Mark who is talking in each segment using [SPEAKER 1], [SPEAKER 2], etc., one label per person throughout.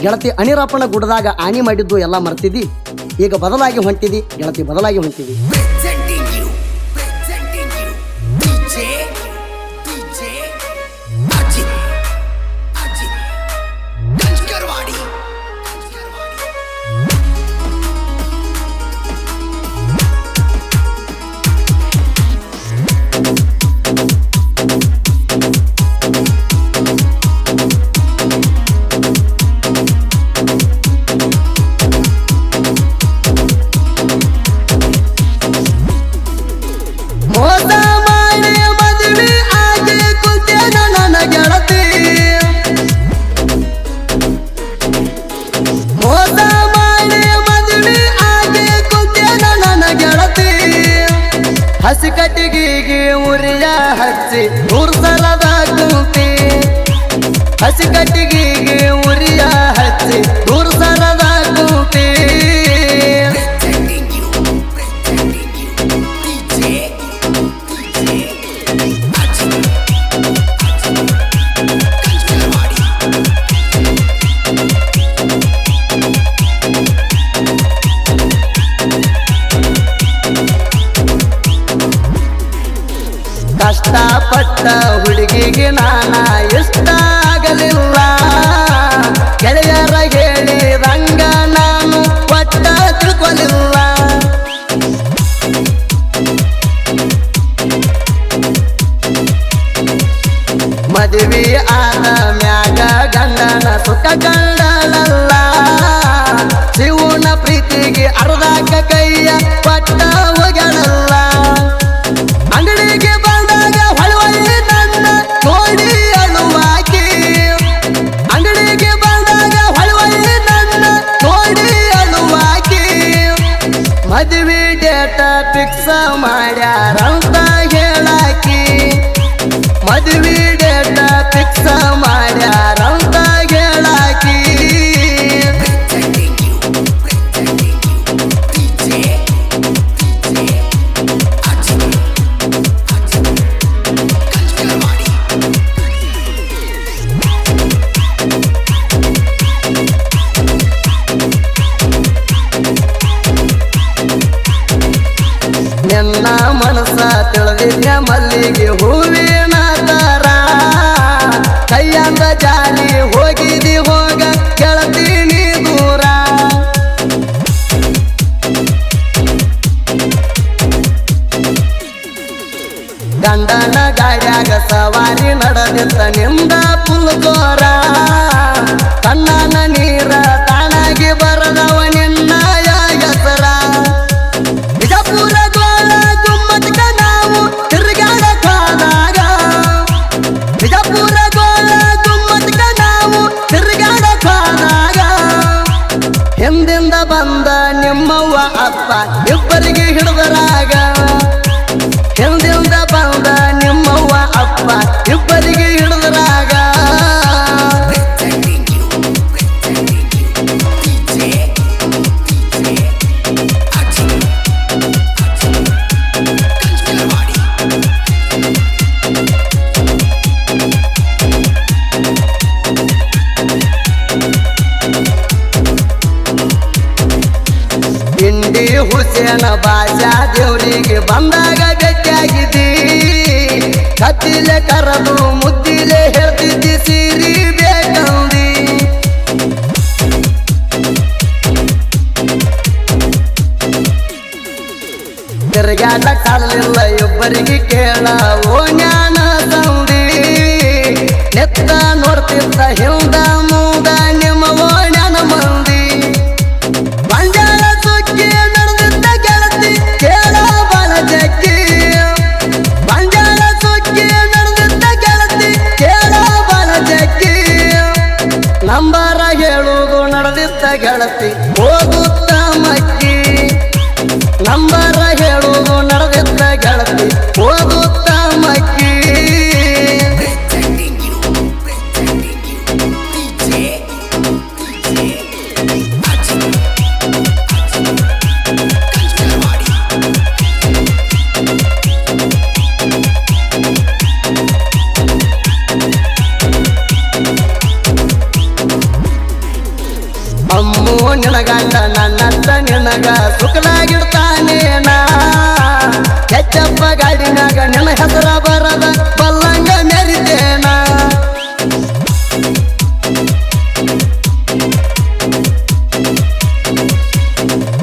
[SPEAKER 1] ಗೆಳತಿ ಅಣಿರಾಪಣ ಗುಡ್ಡದಾಗ ಆನಿ ಮಾಡಿದ್ದು ಎಲ್ಲ ಮರ್ತಿದ್ದಿ. ಈಗ ಬದಲಾಗಿ ಹೊಂಟಿದಿ ಗೆಳತಿ, ಬದಲಾಗಿ ಹೊಂಟಿದಿ.
[SPEAKER 2] ಹಸಿ ಕಟ್ಟಿಗೆಗೆ ಉರಿಯ ಹಚ್ಚಿ ನೂರು ಸಲದ ಕುಂತಿ, ಹಸಿ ಕಟ್ಟಿಗೆಗೆ ಉರಿಯ ಹಚ್ಚಿ ನೂರು ಸಲದ ಕುಂತಿ. ಕಷ್ಟಪಟ್ಟ ಹುಡುಗಿಗೆ ನಾನ ಇಷ್ಟ ಆಗಲಿಲ್ಲ, ಗೆಳೆಯರ ಹೇಳಿದಂಗ ನಾನು ಒಟ್ಟ ತಿಳ್ಕೊಲಿಲ್ಲ. ಮದುವೆ ಆದ ಮ್ಯಾಗ ಗಂಡನ ಸುಖ ಕಂಡಳಲ್ಲ, ಶಿವನ ಪ್ರೀತಿಗೆ ಅರ್ಧಕ ಕೈಯ ಪಟ್ಟ ಹೋಗಳಲ್ಲ. ಅಂಗಡಿಗೆ ಬಂದಾಗ ಹೊಳವಳ್ಳಿ ನನ್ನ ನೋಡಿ ಅಳುವಾಕಿ, ಅಂಗಡಿಗೆ ಬಂದಾಗ ಹೊಳವಳ್ಳಿ ನನ್ನ ನೋಡಿ ಅಳುವಾಕಿ. ಮದುವೆ ಡೇಟ ಫಿಕ್ಸ್ ಮಾಡ್ಯಾರಂತ ಹೇಳಾಕಿ, ಮದುವೆ ಡೇಟ ಫಿಕ್ಸ್ ಮಾಡ್ಯಾರಂತ ಹೇಳಾಕಿ. ನಿನ್ನ ಮನಸ್ಸ ತಿಳಿದಿದ್ಯ ಮಲ್ಲಿಗೆ ಹೂವಿನ ತರ, ಕೈಯಂದ ಜಾರಿ ಹೋಗಿದಿ ಹೋಗ ಕೇಳ್ತೀನಿ ದೂರ. ಗಂಡನ ಗಾಡ್ಯಾಗ ಸವಾರಿ ನಡೆದಿತ್ತ ನಿಂದ ಫುಲ್ ಜೋರ, ಕಣ್ಣನ ನೀರ ತಾನಾಗಿ ಬರದವ ನಿನ್ನ ಹೆಸರ. ಬಿಜಾಪುರ ಗೋಳ ಗುಮ್ಮಟ್ಕ ನಾವು ತಿರುಗಾಡಕ ಹೋದಾಗ, ಬಿಜಾಪುರ ಗೋಳ ಗುಮ್ಮಟ್ಕ ನಾವು ತಿರುಗಾಡಕ ಹೋದಾಗ, ಹಿಂದಿಂದ ಬಂದ ನಿಮ್ಮವ್ವ ಅಪ್ಪ ಇಬ್ಬರಿಗೆ ಹಿಡಿದರಾಗ, ಹಿಂದಿಂದ ಬಂದ ನಿಮ್ಮವ್ವ ಅಪ್ಪ ಇಬ್ಬರಿಗೆ ಹಿಡಿದರಾಗ. ಇಂಡಿ ಹುಸೇನ ಬಾಜಾ ದೇವರಿಗೆ ಬಂದಾಗ ಭೇಟಿಯಾಗಿದ್ದಿ, ಕತ್ತಿಲೆ ಕರದು ಮುದ್ದಿಲೆ ಹೇಳ್ತಿದ್ದಿ ಸೀರಿ ಬೇಕಂದಿ. ತಿರುಗಾಟ ಕಾಲಿಲ್ಲ ಇಬ್ಬರಿಗೆ ಕೇಳ ಓ ಜ್ಞಾನ ಸಂದಿ, ಎತ್ತ ನೋಡ್ತಿದ್ದ ಹಿಂದ ಮೂದ ನಿಮ್ಮ ಓ ಜ್ಞಾನ ಮಂದಿ. ಬಂಜಾರ ಸುಕ್ಕಿ ನಡೆದಿದ್ದ ಗೆಳತಿ ಕೇಳ ಬಾಳ ಜಕ್ಕಿ, ಬಂಜಾರ ಸುಕ್ಕಿ ನಡೆದಿದ್ದ ಗೆಳತಿ ಕೇಳ ಬಾಳ ಜಕ್ಕಿ. ನಂಬರ ಹೇಳುವುದು ನಡೆದಿದ್ದ ಗೆಳತಿ ಹೋಗುತ್ತ ಮಕ್ಕಿ, ನಂಬರ ಹೇಳುವುದು ನಡೆದಿದ್ದ ಗೆಳತಿ ಹೋಗುತ್ತ ಮಕ್ಕಿ. ಅಮ್ಮು ನಿನಗಂಡ ನನ್ನತ್ತ ನಿನಗ ಸುಖಲಾಗಿಡ್ತಾನೇನ ಕೆಚ್ಚಪ್ಪ ಗಾಡಿನಾಗ ನಿನ್ನ ಹೆಸರ ಬರದ ಬಲ್ಲಂಗ ಮೆರಿತೇನ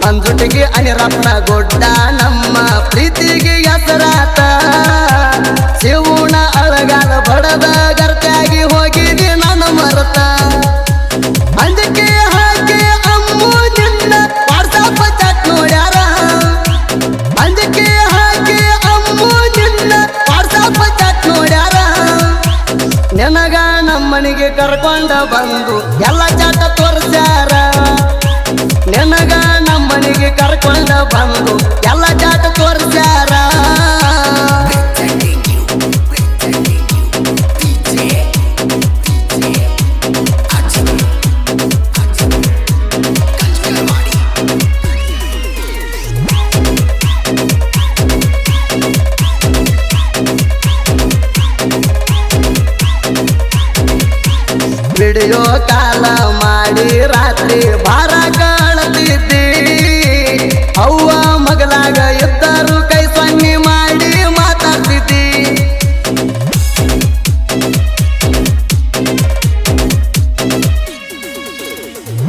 [SPEAKER 2] ಅಂಜುಟಿಗೆ ಅನಿರತ್ನ ಗೊಡ್ಡ ನಮ್ಮ ಪ್ರೀತಿಗೆ ಹೆಸರಾತ ಶಿವನ ಅಳಗಾಲ ಬಡದ ಗರ್ತಾಗಿ ಹೋಗಿದಿ ನನ್ನ ಮರತ ಅಂಜಕ್ಕೆ ಹಾಕಿ ಅಮ್ಮು ನಿನ್ನ ವಾಟ್ಸಪ್ ಚಾಟ್ ನೋಡ್ಯಾರ ಅಂಜಕ್ಕೆ ಹಾಕಿ ಅಮ್ಮು ನಿನ್ನ ವಾಟ್ಸಪ್ ಚಾಟ್ ನೋಡ್ಯಾರ ನಿನಗ ನಮ್ಮನಿಗೆ ಕರ್ಕೊಂಡ ಬಂದು ಎಲ್ಲ ಚಾಟ ತೋರಿಸ್ಯಾರ ನಿನಗ ನಮ್ಮನಿಗೆ ಕರ್ಕೊಂಡ ಬಂದು ಎಲ್ಲ ಚಾಟ ತೋರಿಸ್ಯಾರ ವಿಡಿಯೋ ಕಾಲ ಮಾಡಿ ರಾತ್ರಿ ಬಾರ ಕಾಳತಿದ್ದಿ ಅವ್ವ ಮಗಲಾಗ ಇದ್ದರು ಕೈ ಸನ್ನಿ ಮಾಡಿ ಮಾತಾಡ್ತಿದ್ದಿ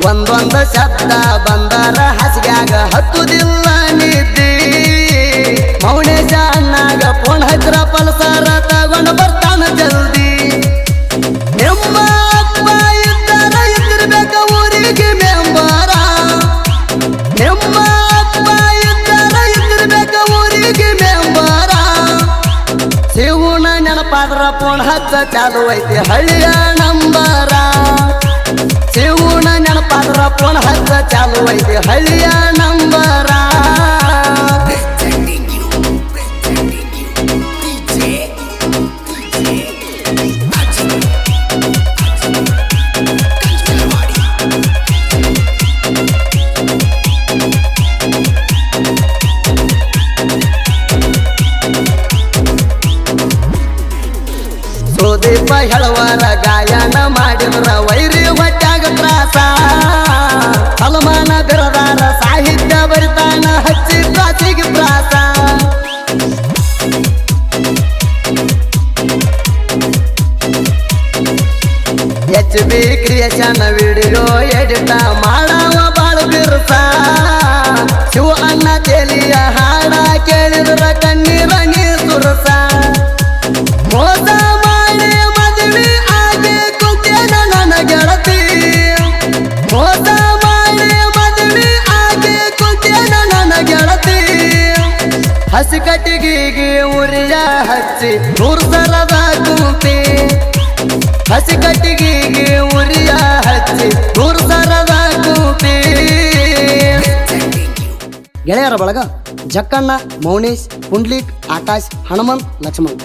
[SPEAKER 2] ಒಂದೊಂದು ಶಬ್ದ ಬಂದರ ಹಸಿಗ್ಯಾಗ ಹತ್ತುದಿಲ್ಲ ನಿದ್ದಿ ಮೌನೇಶ ಅಣ್ಣಾಗ ಫೋನ್ ಹಚ್ರ ಪಲ್ಸರ ತಗೊಂಡು ಬರ್ತಾನ ಜಲ್ದಿ ನಿಮ್ಮ ಅಪ್ಪ ಇದ್ದರ ಇದ್ದಿರ್ಬೇಕ ಊರಿಗೆ ಮೆಂಬರ ನಿಮ್ಮ ಅಪ್ಪ ಇದ್ದರ ಇದ್ದಿರ್ಬೇಕ ಊರಿಗೆ ಮೆಂಬರ ಶಿವನ ನೆನಪಾದ್ರ ಫೋನ್ ಹಚ್ಚ ಚಾಲು ಐತಿ ಹಳ್ಳಿಯ ನಂಬರ ಶಿವನ ನೆನಪಾದ್ರ ಫೋನ್ ಹಚ್ಚ ಚಾಲು ಐತಿ ಹಳ್ಳಿಯ ನಂಬರ ಸುದೀಪ ಹೇಳುವರ ಗಾಯನ ಮಾಡಿದ್ರ ವೈರಿ ಹೊಟ್ಟಾಗ ತ್ರಾಸ ಸಲ್ಮಾನ ಬಿರದಾರ ಸಾಹಿತ್ಯ ಬರಿತಾನ ಹಚ್ಚಿ ಕಾಸಿಗೆ ಪ್ರಾಸ HB ಕ್ರಿಯೇಷನ್ ವಿಡಿಯೋ ಎಡಿಟ ಮಾಡವ ಬಾಳ ಬಿರ್ಸ ಶಿವ ಅಣ್ಣ ತೆಲಿಯ ಹಾಡ ಕೇಳಿದ್ರ ಕಣ್ಣೀರ ನೀ ಸುರಸ ಮೋಸ ಮಾಡಿ ಮದುವೆ ಆಗಿ ಕುಂತೇನ ನನ್ನ ಗೆಳತಿ ಮೋಸ ಮಾಡಿ ಮದುವೆ ಆಗಿ ಕುಂತೇನ ನನ್ನ ಗೆಳತಿ ಹಸಿ ಕಟ್ಟಿಗೆಗೆ ಉರಿಯ ಹಚ್ಚಿ ನೂರು ಸರದ ಕುಂತಿ ಹಸಿ ಕಟ್ಟಿಗೆಗೆ ಉರಿಯ ಹಚ್ಚಿ ನೂರು ಸರದ ಕುಂತಿ
[SPEAKER 1] ಗೆಳೆಯರ ಬಳಗ ಜಕ್ಕಣ್ಣ, ಮೌನೇಶ್, ಪುಂಡ್ಲಿಕ್, ಆಕಾಶ್, ಹನುಮಂತ್, ಲಕ್ಷ್ಮಣ್.